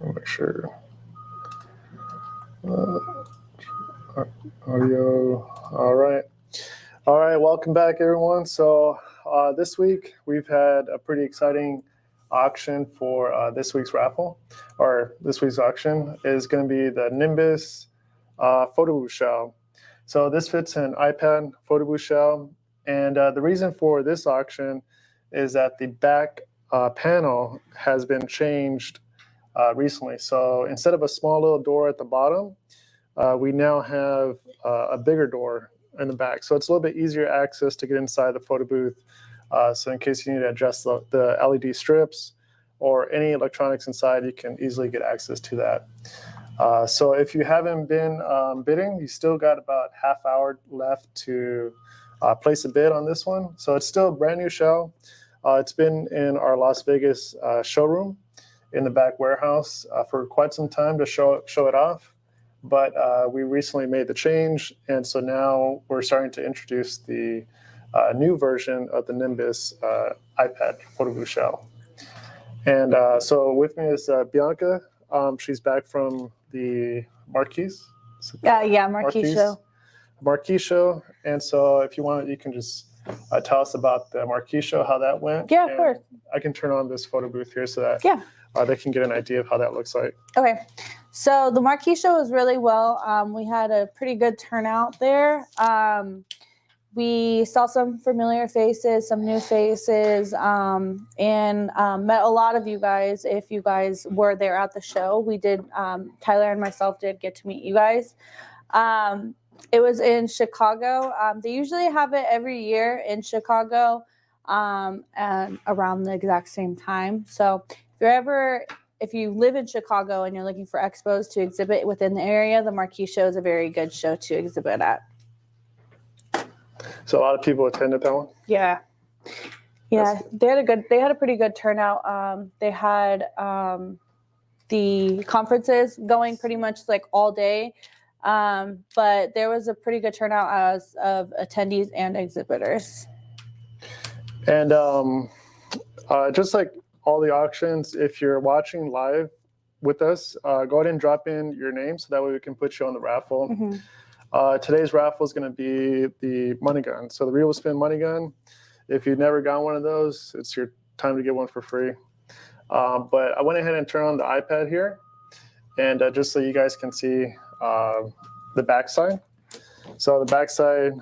Make sure. Audio. All right. All right. Welcome back, everyone. So this week we've had a pretty exciting auction for this week's raffle, or this week's auction is going to be the Nimbus Photo Booth shell. So this fits an iPad photo booth shell, and the reason for this auction is that the back panel has been changed recently. So instead of a small little door at the bottom, we now have a bigger door in the back. So it's a little bit easier access to get inside the photo booth. So in case you need to adjust the LED strips or any electronics inside, you can easily get access to that. So if you haven't been bidding, you still got about half hour left to place a bid on this one. So it's still a brand new shell. It's been in our Las Vegas showroom in the back warehouse for quite some time to show it off. But we recently made the change, and so now we're starting to introduce the new version of the Nimbus iPad photo booth shell. And so with me is Bianca. She's back from the Marquis. Yeah, Marquis show. Marquis show. And so if you want, you can just tell us about the Marquis show, how that went. Yeah, of course. I can turn on this photo booth here so that they can get an idea of how that looks like. Okay. So the Marquis show was really well. We had a pretty good turnout there. We saw some familiar faces, some new faces, and met a lot of you guys. If you guys were there at the show, we did, Tyler and myself did get to meet you guys. It was in Chicago. They usually have it every year in Chicago and around the exact same time. So if you live in Chicago and you're looking for expos to exhibit within the area, the Marquis show is a very good show to exhibit at. So a lot of people attended that one? Yeah. Yeah, they had a pretty good turnout. They had the conferences going pretty much like all day. But there was a pretty good turnout of attendees and exhibitors. And just like all the auctions, if you're watching live with us, go ahead and drop in your name so that way we can put you on the raffle. Mm-hmm. Today's raffle is going to be the money gun. So the RevoSpin money gun. If you've never got one of those, it's your time to get one for free. But I went ahead and turned on the iPad here, and just so you guys can see the backside. So the backside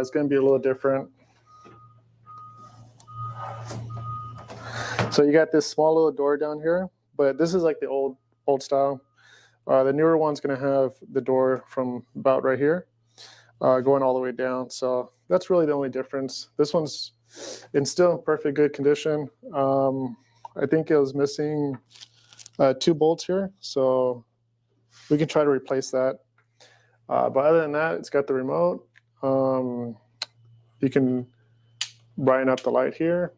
is going to be a little different. So you got this small little door down here, but this is like the old style. The newer one's going to have the door from about right here, going all the way down. So that's really the only difference. This one's in still perfect good condition. I think it was missing 2 bolts here, so we can try to replace that. But other than that, it's got the remote. You can brighten up the light here.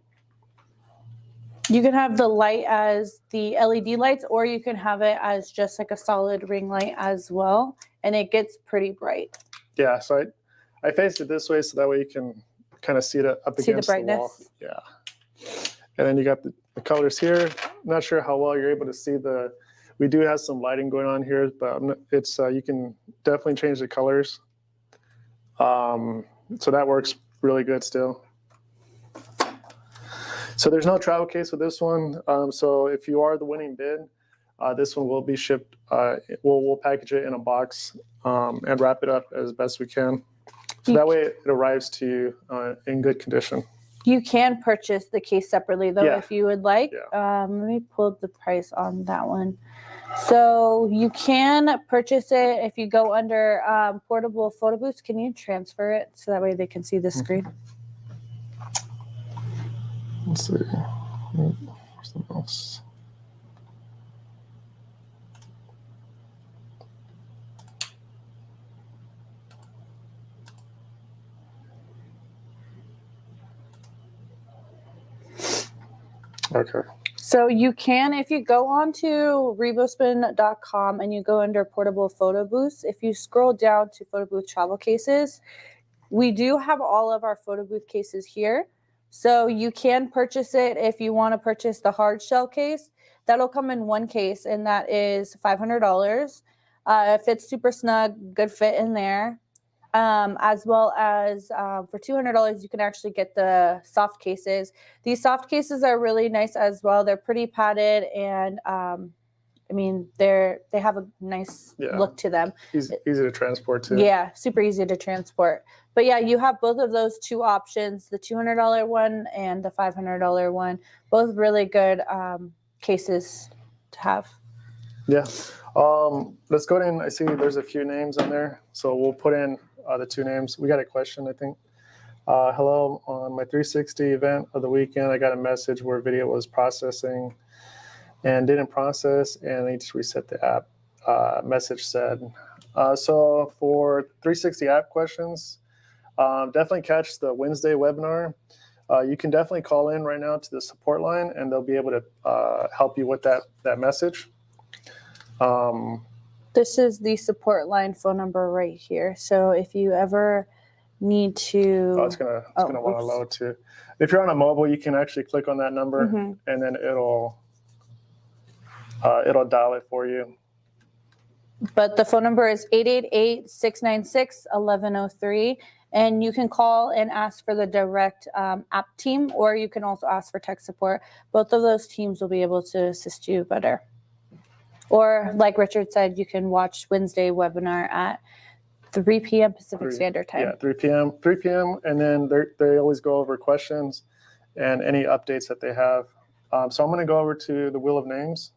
You can have the light as the LED lights, or you can have it as just like a solid ring light as well, and it gets pretty bright. Yeah, so I faced it this way so that way you can kind of see it up against the wall. Yeah. And then you got the colors here. I'm not sure how well you're able to see we do have some lighting going on here, but it's you can definitely change the colors. So that works really good still. So there's no travel case with this one. So if you are the winning bid, this one will be shipped. We'll package it in a box and wrap it up as best we can. So that way it arrives to you in good condition. You can purchase the case separately, though, if you would like. Yeah. Let me pull the price on that one. So you can purchase it if you go under portable photo booths. Can you transfer it so that way they can see the screen? Let's see. Where's the mouse? Okay. So you can, if you go on to RevoSpin.com and you go under portable photo booths, if you scroll down to photo booth travel cases, we do have all of our photo booth cases here. So you can purchase it if you want to purchase the hard shell case. That'll come in one case, and that is $500. It fits super snug, good fit in there. As well as for $200, you can actually get the soft cases. These soft cases are really nice as well. They're pretty padded, and I mean, they have a nice look to them. Easy to transport too. Yeah, super easy to transport. But yeah, you have both of those two options, the $200 one and the $500 one. Both really good cases to have. Yeah. Let's go in. I see there's a few names on there. So we'll put in the two names. We got a question, I think. Hello, on my 360 event of the weekend, I got a message where video was processing and didn't process, and they just reset the app. Message said. So for 360 app questions, definitely catch the Wednesday webinar. You can definitely call in right now to the support line, and they'll be able to help you with that message. This is the support line phone number right here. So if you ever need to, it's gonna want to load too. If you're on a mobile, you can actually click on that number, and then it'll dial it for you. But the phone number is 888-696-1103, and you can call and ask for the direct app team, or you can also ask for tech support. Both of those teams will be able to assist you better. Or like Richard said, you can watch Wednesday webinar at 3 p.m. Pacific Standard Time. Yeah, 3 p.m. And then they always go over questions and any updates that they have. So I'm going to go over to the Wheel of Names.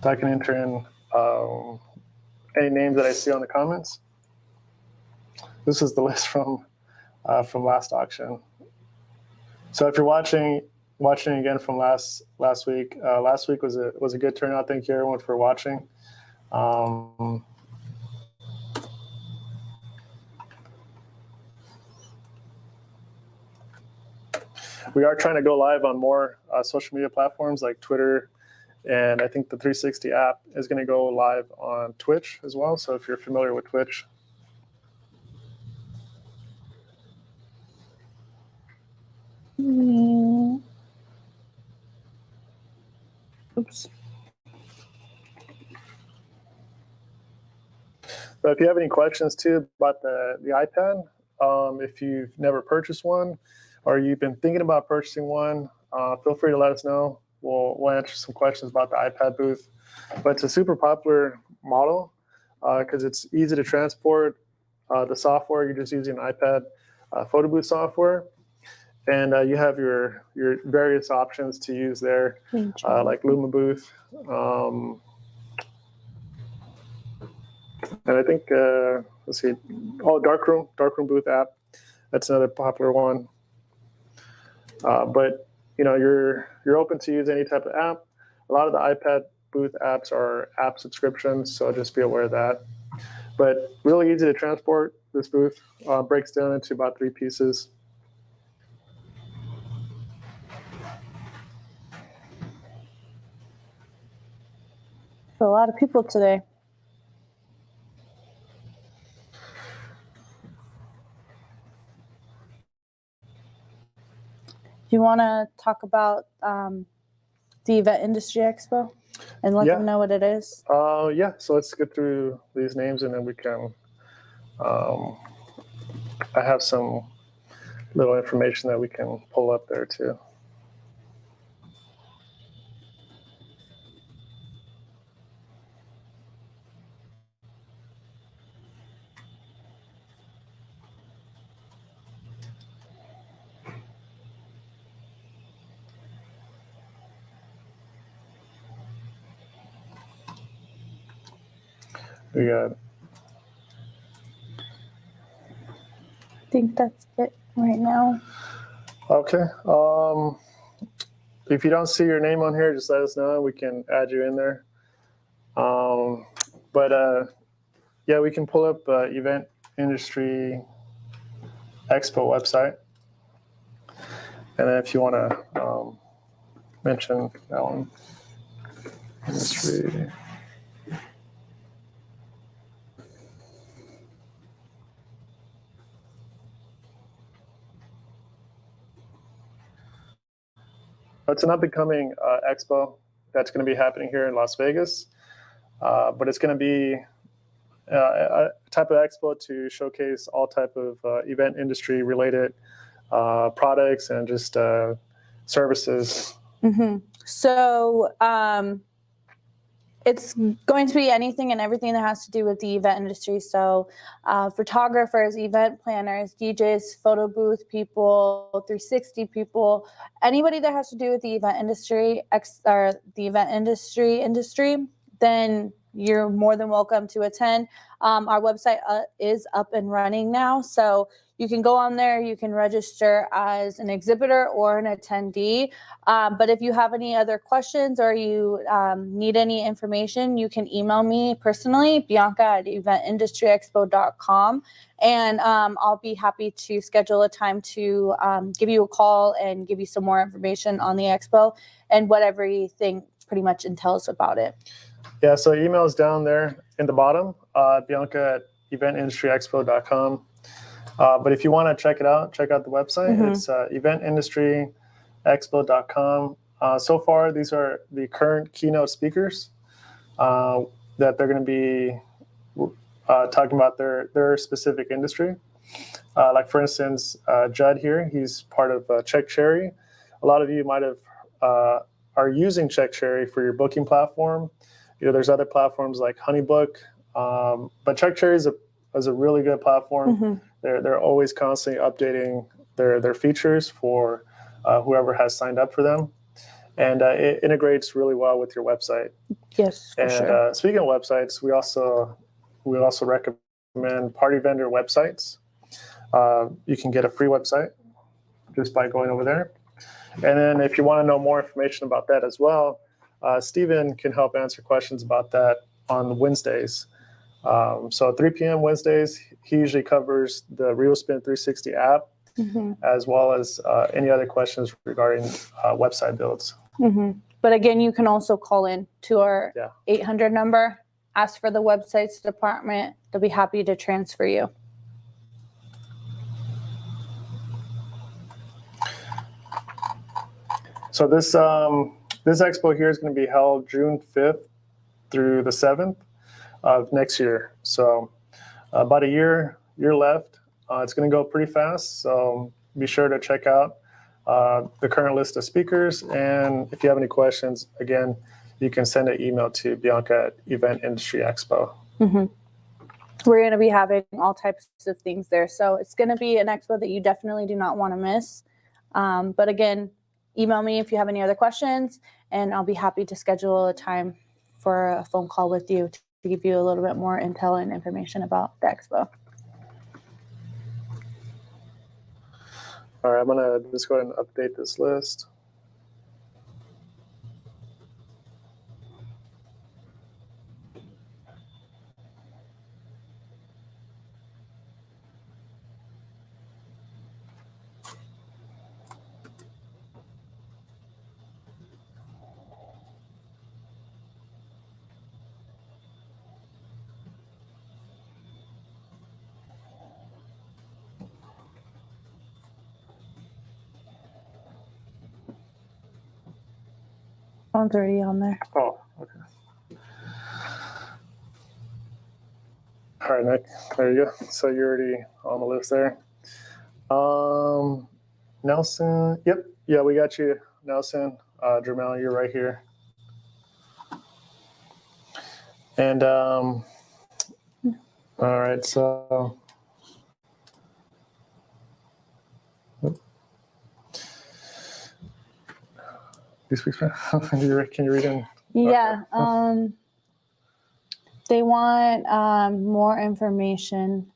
So I can enter in any names that I see on the comments. This is the list from last auction. So if you're watching again from last week, last week was a good turnout. Thank you everyone for watching. We are trying to go live on more social media platforms like Twitter, and I think the 360 app is going to go live on Twitch as well. So if you're familiar with Twitch. Oops. So if you have any questions too about the iPad, if you've never purchased one or you've been thinking about purchasing one, feel free to let us know. We'll answer some questions about the iPad booth. But it's a super popular model because it's easy to transport. The software, you're just using an iPad photo booth software. And you have your various options to use there, like Luma Booth. And I think, let's see, Darkroom Booth app. That's another popular one. But you're open to use any type of app. A lot of the iPad booth apps are app subscriptions, so just be aware of that. But really easy to transport. This booth breaks down into about 3 pieces. For a lot of people today. Do you want to talk about the Event Industry Expo and let them know what it is? Yeah, so let's get through these names and then we can, I have some little information that we can pull up there too. We got. I think that's it right now. Okay. If you don't see your name on here, just let us know. We can add you in there. Yeah, we can pull up Event Industry Expo website. And then if you want to mention that one, industry. It's an up-and-coming expo that's going to be happening here in Las Vegas, but it's going to be a type of expo to showcase all type of event industry related products and just services. So it's going to be anything and everything that has to do with the event industry. So photographers, event planners, DJs, photo booth people, 360 people, anybody that has to do with the event industry, industry, then you're more than welcome to attend. Our website is up and running now. So you can go on there, you can register as an exhibitor or an attendee. But if you have any other questions or you need any information, you can email me personally, bianca@eventindustryexpo.com. And I'll be happy to schedule a time to give you a call and give you some more information on the expo and what everything pretty much entails about it. Yeah, so email is down there in the bottom, bianca@eventindustryexpo.com. But if you want to check out the website. It's eventindustryexpo.com. So far, these are the current keynote speakers that they're going to be talking about their specific industry. Like, for instance, Judd here, he's part of Check Cherry. A lot of you might have are using Check Cherry for your booking platform. There's other platforms like Honeybook, but Check Cherry is a really good platform. They're always constantly updating their features for whoever has signed up for them, and it integrates really well with your website. Yes, for sure. Speaking of websites, we also recommend party vendor websites. You can get a free website just by going over there, and then if you want to know more information about that as well, Steven can help answer questions about that on Wednesdays. So 3 p.m. Wednesdays, he usually covers the RevoSpin 360 app, as well as any other questions regarding website builds. But again, you can also call in to our 800 number, ask for the websites department. They'll be happy to transfer you. So this expo here is going to be held June 5th through the 7th of next year. So about a year left. It's going to go pretty fast. So be sure to check out the current list of speakers. And if you have any questions, again, you can send an email to Bianca@eventindustryexpo. We're going to be having all types of things there. So it's going to be an expo that you definitely do not want to miss. But again, email me if you have any other questions, and I'll be happy to schedule a time for a phone call with you to give you a little bit more intel and information about the expo. All right, I'm going to just go ahead and update this list. Phone's already on there. Oh, okay. All right, Nick, there you go. So you're already on the list there. Nelson, yep, yeah, we got you, Nelson. Jermel, you're right here. And all right, so can you read them? Yeah. They want more information.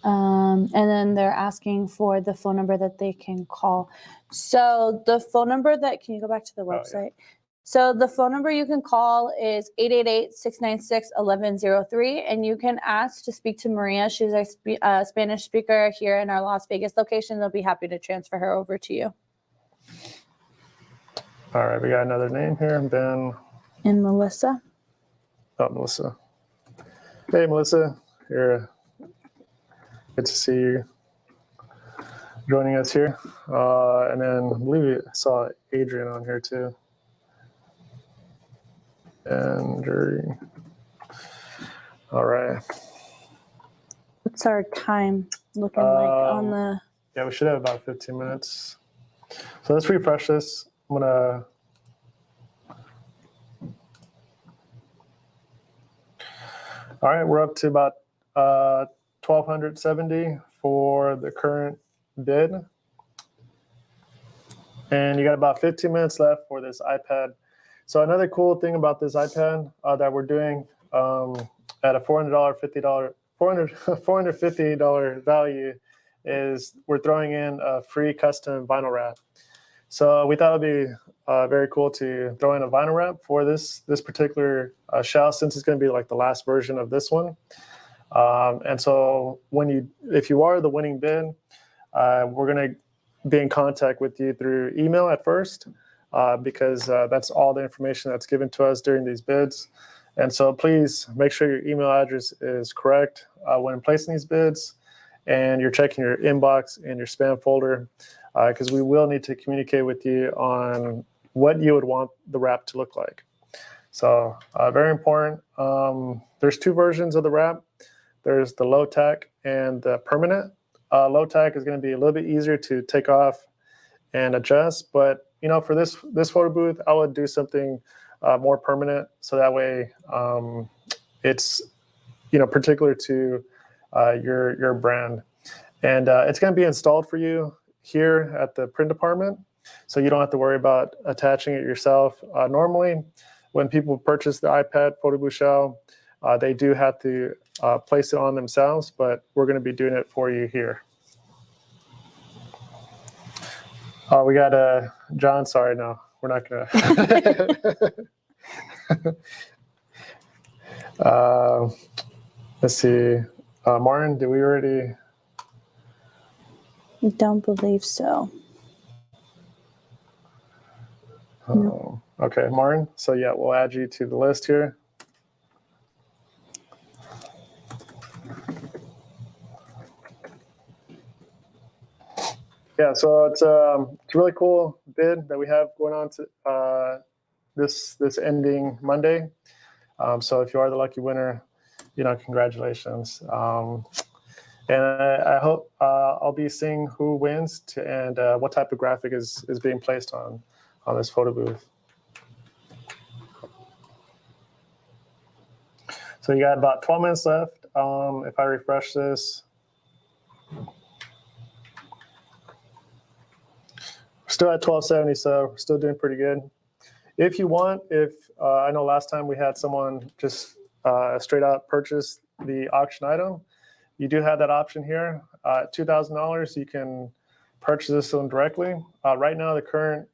And then they're asking for the phone number that they can call. So the phone number can you go back to the website? So the phone number you can call is 888-696-1103, and you can ask to speak to Maria. She's our Spanish speaker here in our Las Vegas location. They'll be happy to transfer her over to you. All right, we got another name here, Ben. And Melissa. Oh, Melissa. Hey, Melissa. Good to see you. joining us here. And then I believe I saw Adrian on here too. And Jerry. All right. What's our time looking like on the? Yeah, we should have about 15 minutes. So let's refresh this. I'm gonna. All right, we're up to about 1,270 for the current bid. And you got about 15 minutes left for this iPad. So another cool thing about this iPad that we're doing at a $450 value is we're throwing in a free custom vinyl wrap. So we thought it'd be very cool to throw in a vinyl wrap for this particular shell, since it's going to be like the last version of this one. And so if you are the winning bid, we're going to be in contact with you through email at first, because that's all the information that's given to us during these bids. And so please make sure your email address is correct when placing these bids, and you're checking your inbox and your spam folder, because we will need to communicate with you on what you would want the wrap to look like. So very important. There's two versions of the wrap. There's the low tack and the permanent. Low tack is going to be a little bit easier to take off and adjust, but for this photo booth, I would do something more permanent, so that way it's particular to your brand, and it's going to be installed for you here at the print department, so you don't have to worry about attaching it yourself. Normally, when people purchase the iPad Photo Booth shell, they do have to place it on themselves, but we're going to be doing it for you here. We got John. Sorry, no, we're not going to. Let's see. Martin, did we already? I don't believe so. No. Okay, Martin. So yeah, we'll add you to the list here. Yeah, so it's a really cool bid that we have going on to this ending Monday. So if you are the lucky winner, congratulations. And I hope I'll be seeing who wins and what type of graphic is being placed on this photo booth. So you got about 12 minutes left. If I refresh this, we're still at 1270, so we're still doing pretty good. If you want, I know last time we had someone just straight out purchase the auction item, you do have that option here. $2,000, you can purchase this one directly. Right now, the current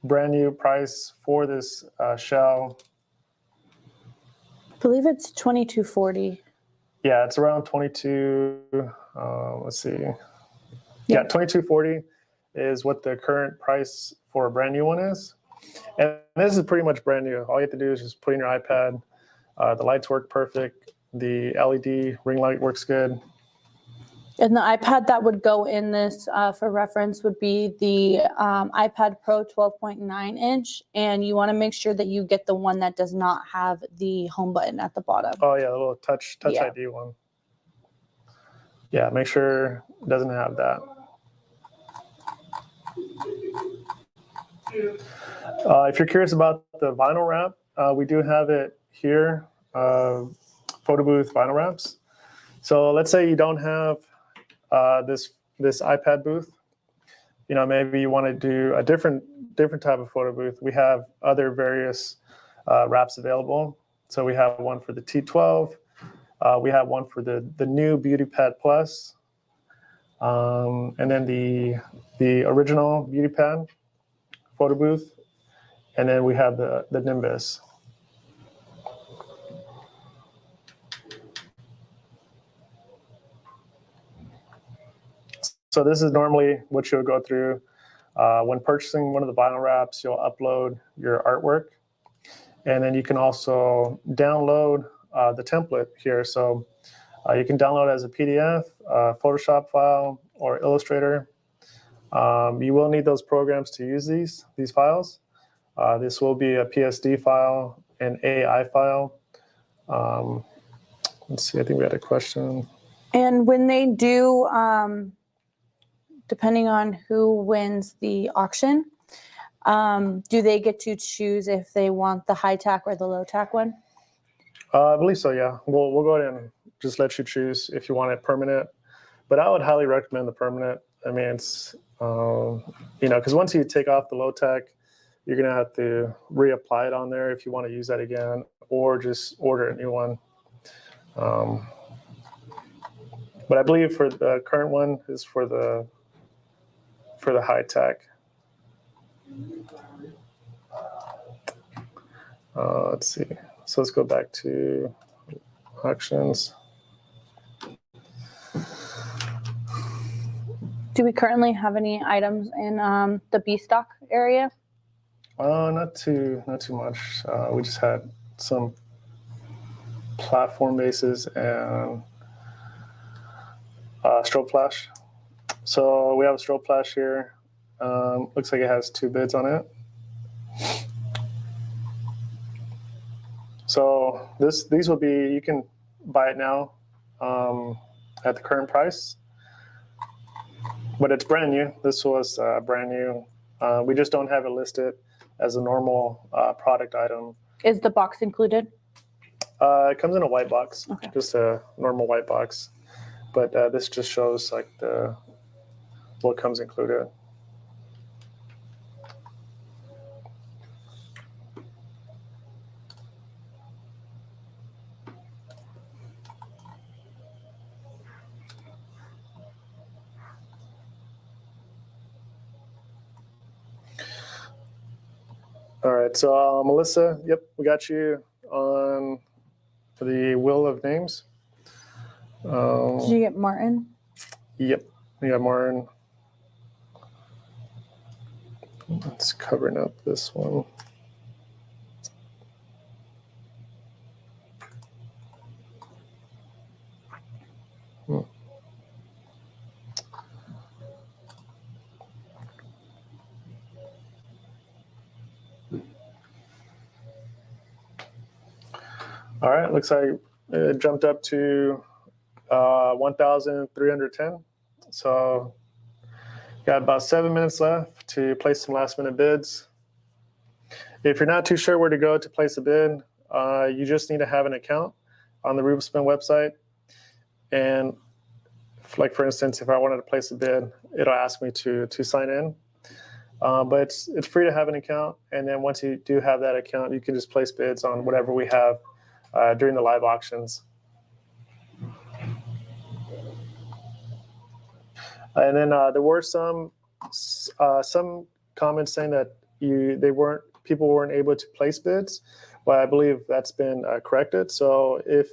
brand new price for this shell, I believe it's $22.40. Yeah, it's around 22. Let's see. Yeah, $22.40 is what the current price for a brand new one is. And this is pretty much brand new. All you have to do is just put in your iPad. The lights work perfect. The LED ring light works good. And the iPad that would go in this, for reference, would be the iPad Pro 12.9 inch. And you want to make sure that you get the one that does not have the home button at the bottom. Oh, yeah, the little touch ID one. Yeah, make sure it doesn't have that. If you're curious about the vinyl wrap, we do have it here, photo booth vinyl wraps. So let's say you don't have this iPad booth. Maybe you want to do a different type of photo booth. We have other various wraps available. So we have one for the T12. We have one for the new Beauty Pad Plus, and then the original Beauty Pad photo booth, and then we have the Nimbus. So this is normally what you'll go through when purchasing one of the vinyl wraps. You'll upload your artwork, and then you can also download the template here. So you can download it as a PDF, Photoshop file, or Illustrator. You will need those programs to use these files. This will be a PSD file, an AI file. Let's see, I think we had a question. And when they do, depending on who wins the auction, do they get to choose if they want the high tack or the low tack one? I believe so, yeah. We'll go ahead and just let you choose if you want it permanent. But I would highly recommend the permanent. I mean, it's, because once you take off the low tack, you're going to have to reapply it on there if you want to use that again, or just order a new one. But I believe for the current one is for the high tack. Let's see. So let's go back to auctions. Do we currently have any items in the B stock area? Not too much. We just had some platform bases and strobe flash. So we have a strobe flash here. Looks like it has 2 bids on it. So these will be, you can buy it now at the current price, but it's brand new. This was brand new. We just don't have it listed as a normal product item. Is the box included? It comes in a white box, Okay. Just a normal white box. But this just shows like what comes included. All right, so Melissa, yep, we got you on the wheel of names. Did you get Martin? Yep, we got Martin. Let's covering up this one. All right, looks like it jumped up to 1,310. So got about 7 minutes left to place some last minute bids. If you're not too sure where to go to place a bid, you just need to have an account on the RevoSpin website. And like for instance, if I wanted to place a bid, it'll ask me to sign in. But it's free to have an account. And then once you do have that account, you can just place bids on whatever we have during the live auctions. And then there were some comments saying that people weren't able to place bids, but I believe that's been corrected. So if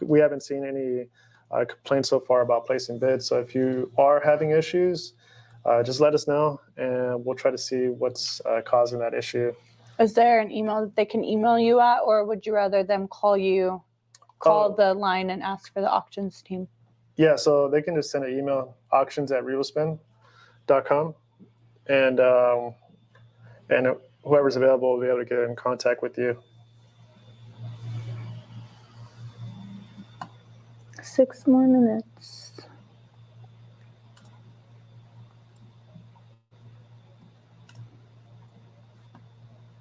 we haven't seen any complaints so far about placing bids, so if you are having issues, just let us know, and we'll try to see what's causing that issue. Is there an email that they can email you at, or would you rather them call the line and ask for the auctions team? Yeah, so they can just send an email, auctions@revospin.com, and whoever's available will be able to get in contact with you. 6 more minutes.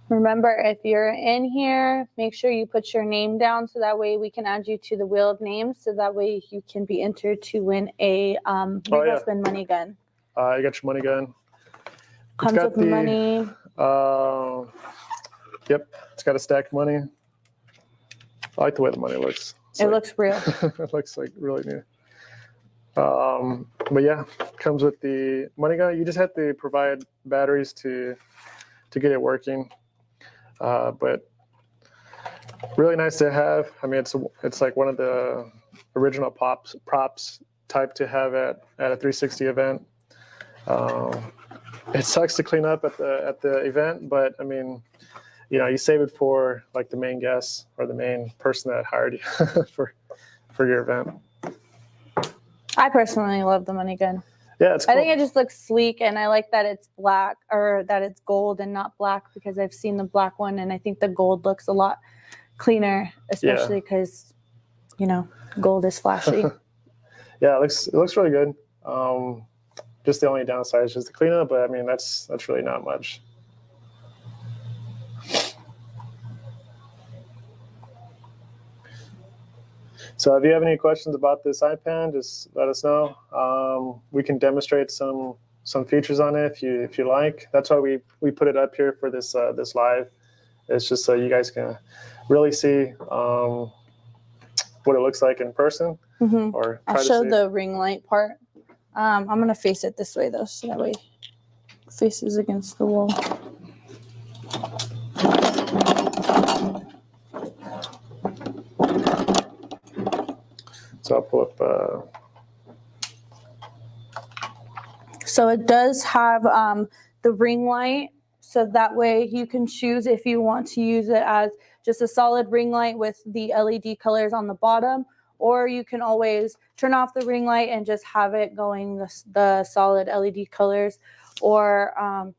Remember, if you're in here, make sure you put your name down so that way we can add you to the wheel of names, so that way you can be entered to win a RevoSpin money gun. You got your money gun. Comes with money. Yep, it's got a stack of money. I like the way the money looks. It looks real. It looks like really new. But yeah, comes with the money gun. You just have to provide batteries to get it working. But really nice to have. I mean, it's like one of the original props type to have at a 360 event. It sucks to clean up at the event, but I mean, you save it for like the main guest or the main person that hired you for your event. I personally love the money gun. Yeah, it's cool. I think it just looks sleek, and I like that it's black, or that it's gold and not black, because I've seen the black one, and I think the gold looks a lot cleaner, especially because, you know, gold is flashy. Yeah, it looks really good. Just the only downside is just the cleanup, but I mean that's really not much. So if you have any questions about this iPad, just let us know. We can demonstrate some features on it if you like. That's why we put it up here for this this live. It's just so you guys can really see what it looks like in person. Or I'll show the ring light part. I'm gonna face it this way though, so that way it faces against the wall. So I'll pull up. So it does have the ring light, so that way you can choose if you want to use it as just a solid ring light with the LED colors on the bottom, or you can always turn off the ring light and just have it going the solid LED colors, or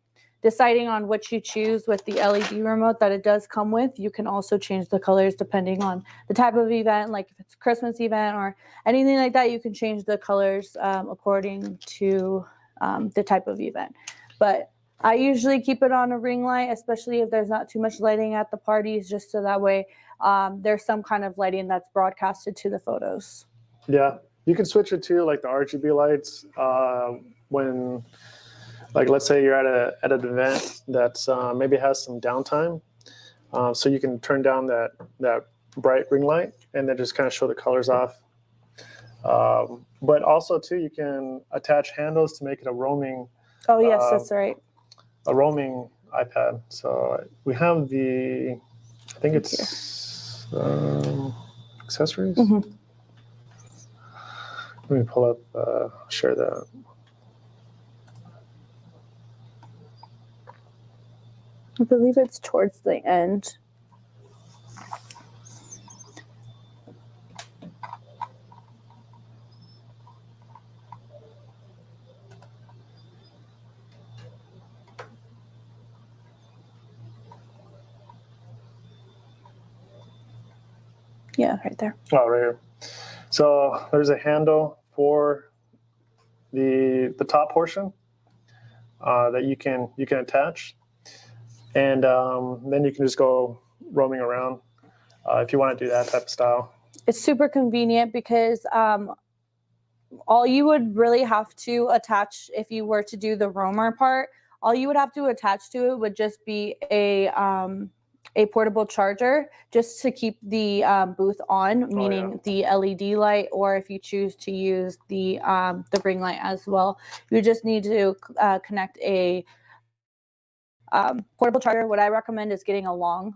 deciding on what you choose with the LED remote that it does come with. You can also change the colors depending on the type of event, like if it's a Christmas event or anything like that, you can change the colors according to the type of event. But I usually keep it on a ring light, especially if there's not too much lighting at the parties, just so that way there's some kind of lighting that's broadcasted to the photos. Yeah, you can switch it to like the RGB lights when, like, let's say you're at an event that maybe has some downtime, so you can turn down that bright ring light and then just kind of show the colors off. But also too, you can attach handles to make it a roaming. Oh yes, that's right. A roaming iPad. So we have the, I think it's accessories. Let me pull up, share that. I believe it's towards the end. Yeah, right there. Oh, right here. So there's a handle for the top portion that you can attach, and then you can just go roaming around if you want to do that type of style. It's super convenient because all you would really have to attach, if you were to do the roamer part, all you would have to attach to it would just be a portable charger, just to keep the booth on, meaning the LED light, or if you choose to use the ring light as well, you just need to connect a portable charger. What I recommend is getting a long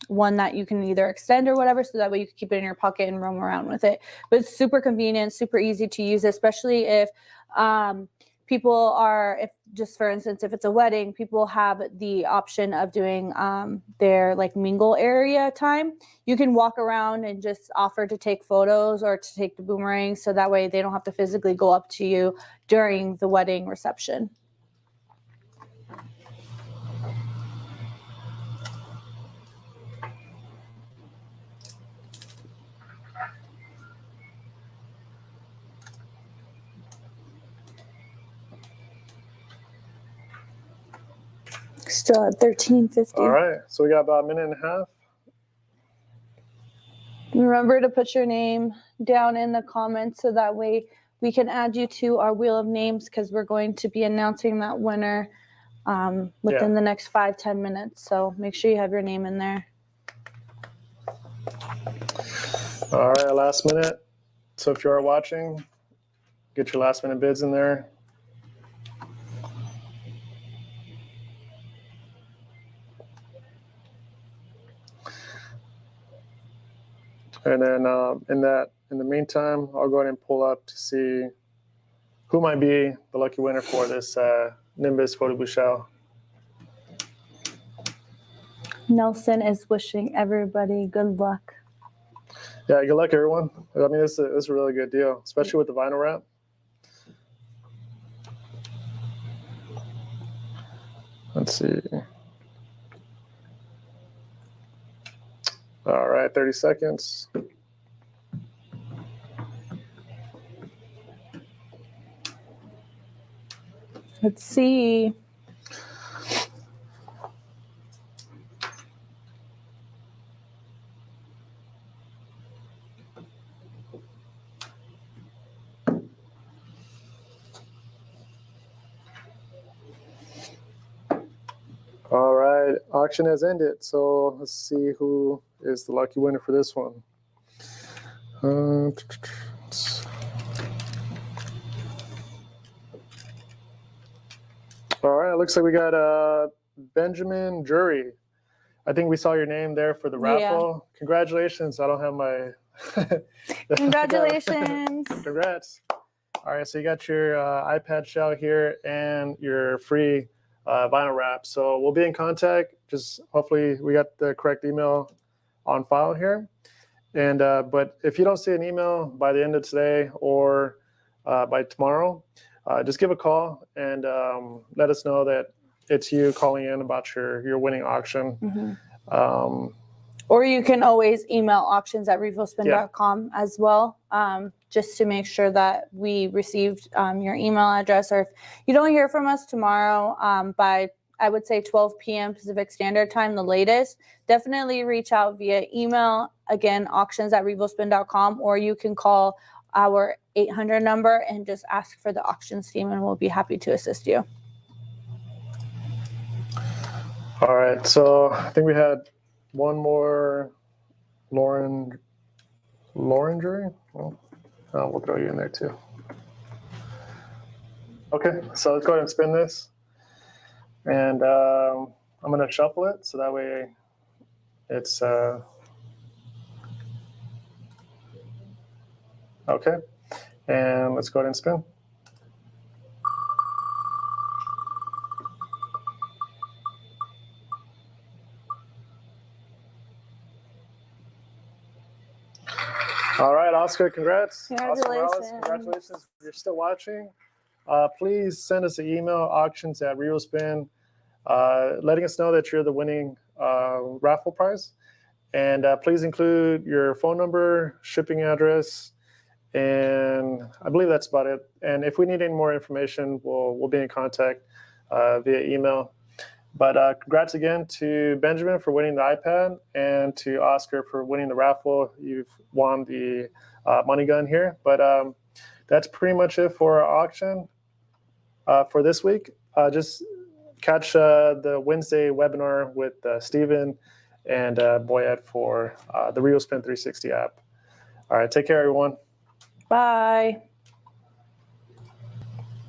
one that you can either extend or whatever, so that way you can keep it in your pocket and roam around with it. But it's super convenient, super easy to use, especially if people are, if just for instance, if it's a wedding, people have the option of doing their like mingle area time. You can walk around and just offer to take photos or to take the boomerang, so that way they don't have to physically go up to you during the wedding reception. Still at 13:50. All right, so we got about a minute and a half. Remember to put your name down in the comments, so that way we can add you to our wheel of names, because we're going to be announcing that winner within the next 5-10 minutes. So make sure you have your name in there. All right, last minute. So if you are watching, get your last minute bids in there. And then in the meantime, I'll go ahead and pull up to see who might be the lucky winner for this Nimbus Photo Booth show. Nelson is wishing everybody good luck. Yeah, good luck, everyone. I mean, this is a really good deal, especially with the vinyl wrap. Let's see. All right, 30 seconds. Let's see. All right, auction has ended. So let's see who is the lucky winner for this one. All right, it looks like we got Benjamin Jury. I think we saw your name there for the raffle. Congratulations. I don't have my... Congratulations. Congrats. All right, so you got your iPad shell here and your free vinyl wrap. So we'll be in contact. Just hopefully we got the correct email on file here. And but if you don't see an email by the end of today or by tomorrow, just give a call and let us know that it's you calling in about your winning auction. Or you can always email auctions@revospin.com as well, just to make sure that we received your email address. Or if you don't hear from us tomorrow by, I would say, 12 p.m. Pacific Standard Time, the latest, definitely reach out via email, again, auctions@revospin.com, or you can call our 800 number and just ask for the auctions team, and we'll be happy to assist you. All right, so I think we had one more Lauren Jury. Well, we'll throw you in there too. Okay, so let's go ahead and spin this. And I'm going to shuffle it so that way it's okay. And let's go ahead and spin. All right, Oscar, congrats. Congratulations. Oscar Morales, congratulations. If you're still watching, please send us an email, auctions@RevoSpin, letting us know that you're the winning raffle prize. And please include your phone number, shipping address, and I believe that's about it. And if we need any more information, we'll be in contact via email. But congrats again to Benjamin for winning the iPad and to Oscar for winning the raffle. You've won the money gun here. But that's pretty much it for our auction for this week. Just catch the Wednesday webinar with Steven and Boyette for the RevoSpin 360 app. All right, take care, everyone. Bye.